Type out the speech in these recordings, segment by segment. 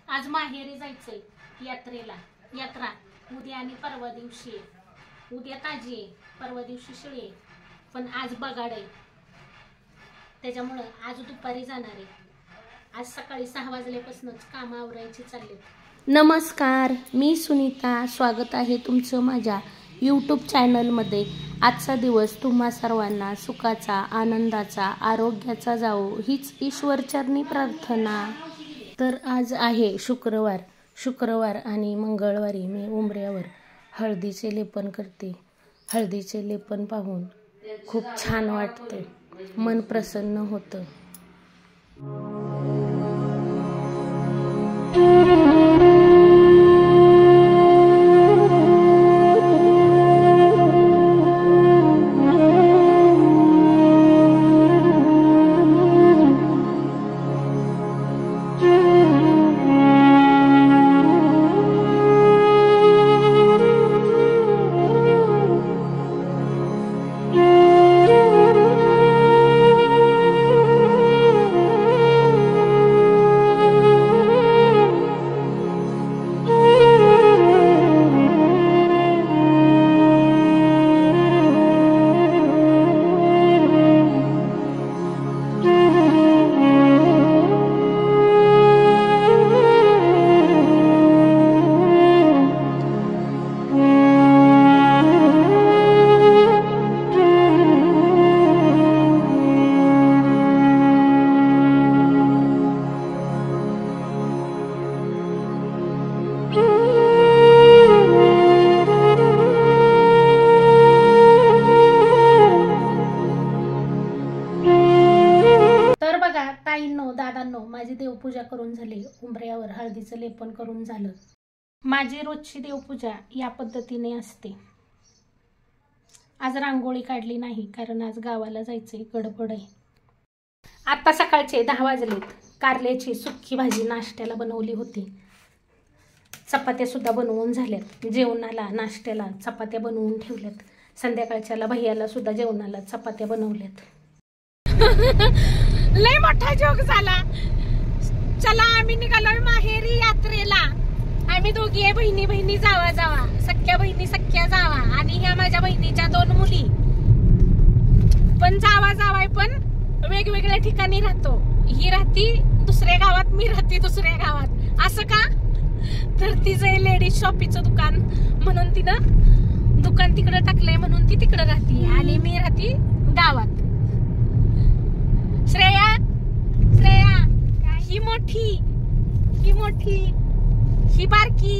आज माहेरी जायचंय यात्रेला। यात्रा उद्या आणि परवा दिवशी आहे। उद्या ताजी आहे, परवा दिवशी शिळी आहे, पण आज बगाड आहे। त्याच्यामुळे आज दुपारी जाणार आहे। आज सकाळी 6 वाजल्यापासूनच काम आवरायची चाललेत। नमस्कार, मी सुनीता, स्वागत आहे तुमचं माझ्या यूट्यूब चॅनलमध्ये। आजचा दिवस तुम्हा सर्वांना सुखाचा, आनंदाचा, आरोग्याचा जावो हीच ईश्वरचरणी प्रार्थना। तर आज आहे शुक्रवार आणि मंगळवारी मी उंबऱ्यावर हळदीचे लेपन करते। हळदीचे लेपन पाहून खूप छान वाटतं, मन प्रसन्न होतं। दादांनो, माझी देवपूजा करून झाली, उंबऱ्यावर हळदीचं लेपन करून झालं। माझी रोजची देवपूजा या पद्धतीने असते। आज रांगोळी काढली नाही कारण आज गावाला जायचंय, गडबड आहे। आता सकाळचे 10 वाजलेत। कारल्याची सुक्की भाजी नाश्त्याला बनवली होती। चपात्या सुद्धा बनवून झाल्यात। जेवणाला नाश्त्याला चपात्या बनवून ठेवल्यात। संध्याकाळच्याला भैयाला सुद्धा जेवणाला चपात्या बनवल्यात। लय मोठा जोक झाला। चला, आम्ही निघालोय माहेरी यात्रेला। आम्ही दोघी बहिणी जावा सख्या बहिणी सख्या जावा, आणि ह्या माझ्या बहिणीच्या 2 मुली पण जावाय, पण वेगवेगळ्या ठिकाणी राहतो। ही राहती दुसऱ्या गावात, मी राहते दुसऱ्या गावात। असं का? तर तिचं लेडीज शॉपीचं दुकान म्हणून तिनं दुकान तिकडे टाकलंय, म्हणून ती तिकडे राहते आणि मी राहते गावात। श्रेया ही मोठी ही बारकी।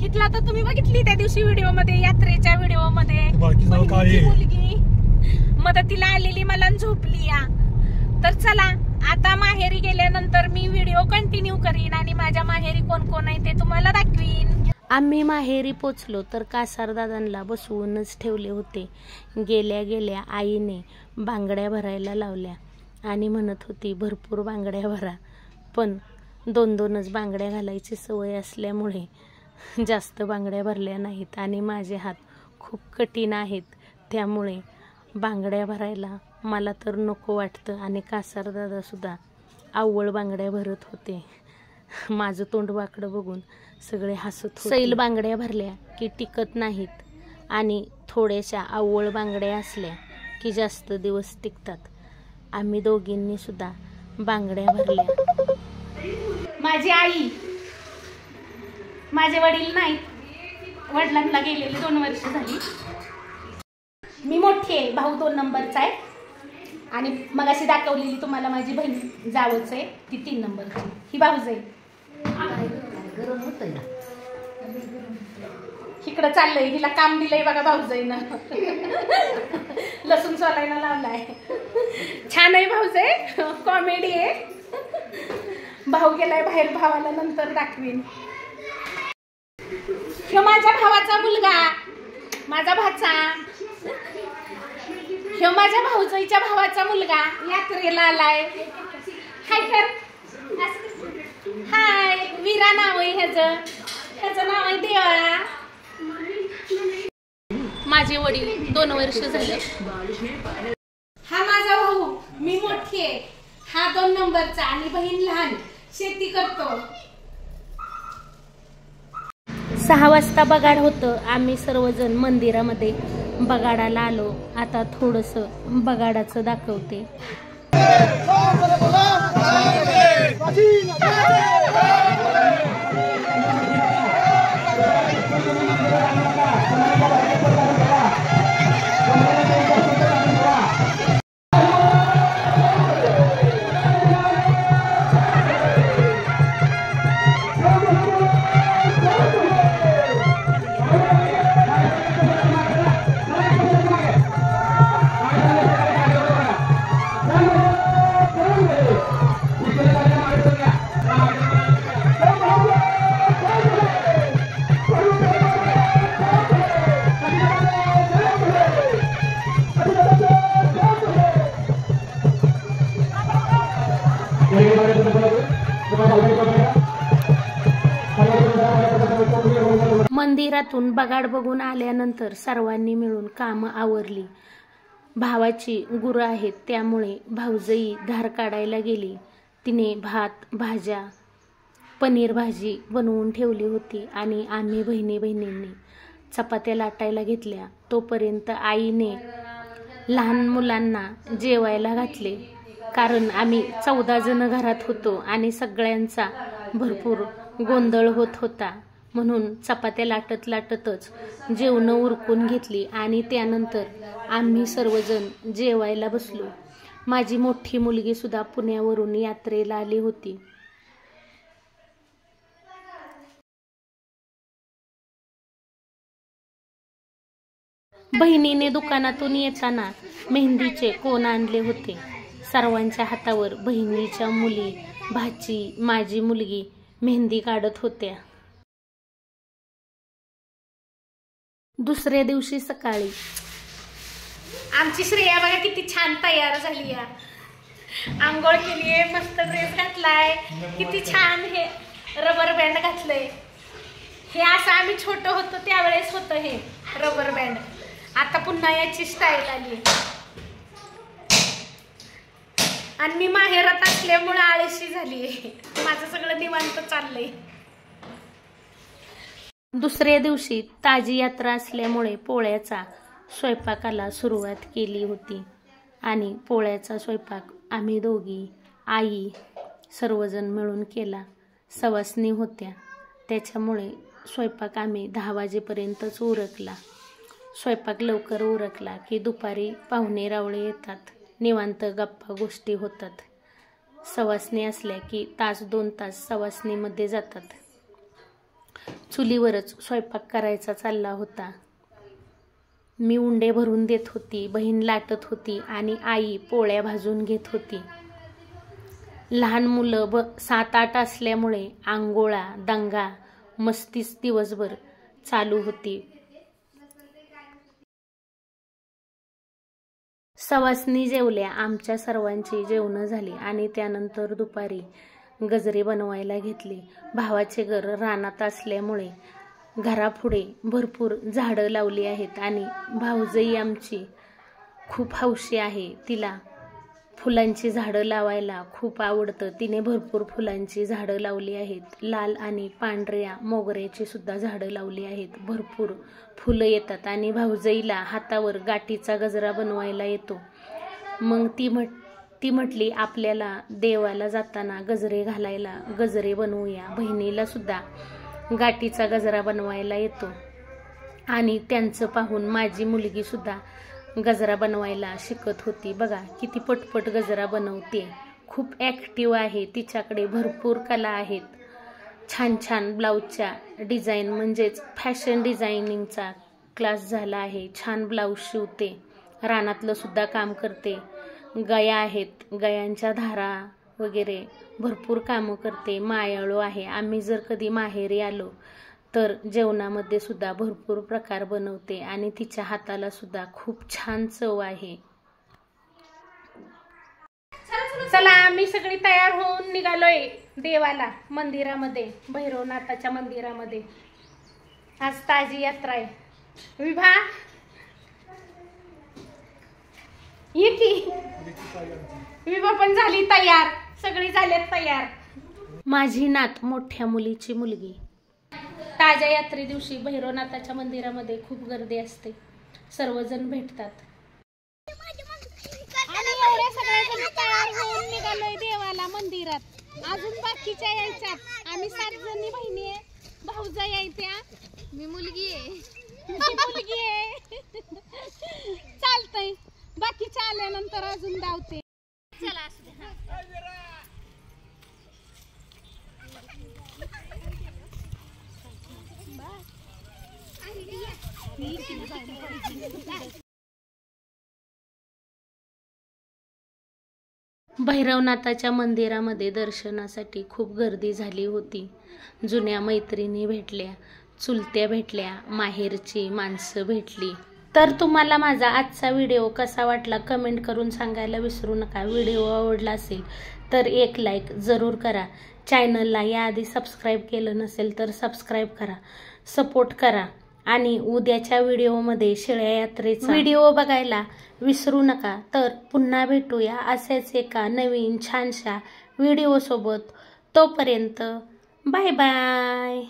हितला तर तुम्ही बघितली त्या दिवशी व्हिडिओ मध्ये, यात्रेच्या व्हिडिओ मध्ये, मुलगी मदतीला आलेली मला झोपली या। तर चला, आता माहेरी गेल्यानंतर मी व्हिडिओ कंटिन्यू करीन आणि माझ्या माहेरी कोण कोण आहे ते तुम्हाला दाखवीन। आम्ही माहेरी पोचलो तर कासार दादांना बसवूनच ठेवले होते। गेल्या आईने बांगड्या भरायला लावल्या आणि म्हणत होती भरपूर बांगड्या भरा, पण 2-2च बांगड्या घालायची सवय असल्यामुळे जास्त बांगड्या भरल्या नाहीत आणि माझे हात खूप कठीण आहेत, त्यामुळे बांगड्या भरायला मला तर नको वाटतं। आणि कासार दादा सुद्धा अव्वळ बांगड्या भरत होते। माझं तोंड वाकडं बघून सगळे हसत होते। सैल बांगड्या भरल्या की टिकत नाहीत आणि थोड्याशा अव्वळ बांगड्या असल्या की जास्त दिवस टिकतात। आम्ही दोघींनी सुद्धा बांगड्या भरल्या। माझी आई, माझे वडील नाहीत, वडिलांना गेलेले 2 वर्ष झाली। मी मोठी आहे, भाऊ 2 नंबरचा आहे, आणि मगाशी दाखवलेली तुम्हाला माझी बहीण जावच आहे, ती 3 नंबरची। ही भाऊज आहे। गरम होतंय ना, इकडं चाललंय, हिला काम दिलंय बघा भाऊजाईनं। लसूण सोलायला लावलाय। छान आहे भाऊजाई, कॉमेडी आहे। भाऊ गेलाय बाहेर, भावाला नंतर दाखवीन। ह्यो माझ्या भावाचा मुलगा, माझा भाचा। ह्यो माझ्या भाऊजाईच्या भावाचा मुलगा यात्रेला आलाय। हाय कर, हाय। वीरा नाव आहे ह्याचं नाव आहे देवा। माझे वडील 2 वर्ष झाले। हा माझा भाऊ, मी मोठी आहे, हा 2 नंबरचा आणि बहीण लहान, शेती करतो। 6 वाजता बगाड होतं. आम्ही सर्वजण मंदिरामध्ये बगाडाला आलो. आता थोडंसं बगाडाचं दाखवते. मंदिरातून बगाड बघून आल्यानंतर सर्वांनी मिळून कामं आवरली. भावाची गुरं आहेत त्यामुळे भाऊजई धार काढायला गेली. तिने भात, भाज्या, पनीर भाजी बनवून ठेवली होती आणि आम्ही बहिणींनी चपात्या लाटायला घेतल्या. तोपर्यंत आईने लहान मुलांना जेवायला घातले. कारण आम्ही 14 जण घरात होतो आणि सगळ्यांचा भरपूर गोंधळ होत होता. म्हणून चपात्या लाटतच जेवणं उरकून घेतली आणि त्यानंतर आम्ही सर्वजण जेवायला बसलो. माझी मोठी मुलगी सुद्धा पुण्यावरून यात्रेला आली होती. बहिणीने दुकानातून येताना मेहंदीचे कोण आणले होते. सर्वांच्या हातावर बहिणीच्या मुली, भाची, माझी मुलगी मेहंदी काढत होत्या. दुसऱ्या दिवशी सकाळी आमची श्रेया बघा किती छान तयार झाली आहे. आंघोळ केलीये, मस्त ड्रेस घातलाय, किती छान हे रबर बँड घातलंय. हे असं आम्ही छोटं होतो त्यावेळेस होतं हे रबर बँड. आता पुन्हा याची स्टाईल आली आणि मी माहेरात असल्यामुळे आळशी झालीये. माझं सगळं निवांत चाललंय. दुसऱ्या दिवशी ताजी यात्रा असल्यामुळे पोळ्याचा स्वयंपाकाला सुरुवात केली होती आणि पोळ्याचा स्वयंपाक आम्ही दोघी, आई सर्वजण मिळून केला. सवासणी होत्या त्याच्यामुळे स्वयंपाक आम्ही 10 वाजेपर्यंतच उरकला. स्वयंपाक लवकर उरकला की दुपारी पाहुणे रावळे येतात, निवांत गप्पा गोष्टी होतात. सवासणी असल्या की 1-2 तास सवासणीमध्ये जातात. चुलीवरच स्वयंपाक करायचा चालला होता. मी उंडे भरून देत होती, बहीण लाटत होती आणि आई पोळ्या भाजून घेत होती. लहान मुलं 7-8 असल्यामुळे आंघोळा, दंगा, मस्तीच दिवसभर चालू होती. सवासणी जेवल्या, आमच्या सर्वांची जेवणं झाली आणि त्यानंतर दुपारी गजरे बनवायला घेतले. भावाचे घर रानात असल्यामुळे घरापुढे भरपूर झाडं लावली आहेत आणि भाऊजई आमची खूप हौशी आहे. तिला फुलांची झाडं लावायला खूप आवडतं. तिने भरपूर फुलांची झाडं लावली आहेत. लाल आणि पांढऱ्या मोगऱ्याची सुद्धा झाडं लावली आहेत. भरपूर फुलं येतात आणि भाऊजईला हातावर गाठीचा गजरा बनवायला येतो. मग ती म्हटली आपल्याला देवाला जाताना गजरे घालायला गजरे बनवूया. बहिणीला सुद्धा गाठीचा गजरा बनवायला येतो आणि त्यांचं पाहून माझी मुलगी सुद्धा गजरा बनवायला शिकत होती. बघा किती पटपट गजरा बनवते. खूप ॲक्टिव्ह आहे. तिच्याकडे भरपूर कला आहेत. छान छान ब्लाऊजच्या डिझाईन म्हणजेच फॅशन डिझायनिंगचा क्लास झाला आहे. छान ब्लाऊज शिवते. रानातलं सुद्धा काम करते. गया आहेत, गयांच्या धारा वगैरे भरपूर कामं करते. मायाळू आहे. आम्ही जर कधी माहेरी आलो तर जेवणामध्ये सुद्धा भरपूर प्रकार बनवते आणि तिच्या हाताला सुद्धा खूप छान चव आहे. चला आम्ही सगळी तयार होऊन निघालोय देवाला, मंदिरामध्ये, भैरवनाथाच्या मंदिरामध्ये. आज ताजी यात्रा आहे. विभा ये की, विभा पण झाली तयार, सगळी झालेत तयार. माझी नात मोठ्या मुलीची मुलगी. ताज्या यात्रे दिवशी भैरवनाथाच्या मंदिरामध्ये खूप गर्दी असते, सर्वजण भेटतात. आणि एवढ्या सगळ्याजण तयार होऊन निघालोय देवाला मंदिरात. अजून बाकीच्या यायच्यात. आम्ही 7 जणी बहिणी आहे, भाऊजा यायच्या, मी मुलगी आहे. चालतंय, बाकीच्या आल्यानंतर अजून धावते. चला असू दे. भैरवनाथाच्या मंदिरामध्ये दर्शनासाठी खूप गर्दी झाली होती. जुन्या मैत्रिणी भेटल्या, चुलत्या भेटल्या, माहेरची माणसं भेटली. तर तुम्हाला माझा आजचा व्हिडिओ कसा वाटला कमेंट करून सांगायला विसरू नका. व्हिडिओ आवडला असेल तर एक लाईक जरूर करा. चॅनलला याआधी सबस्क्राईब केलं नसेल तर सबस्क्राईब करा, सपोर्ट करा. आणि उद्याच्या व्हिडिओमध्ये शिळ्या यात्रेचा व्हिडिओ बघायला विसरू नका. तर पुन्हा भेटूया असेच एका नवीन छानशा व्हिडिओ सोबत. तोपर्यंत बाय बाय.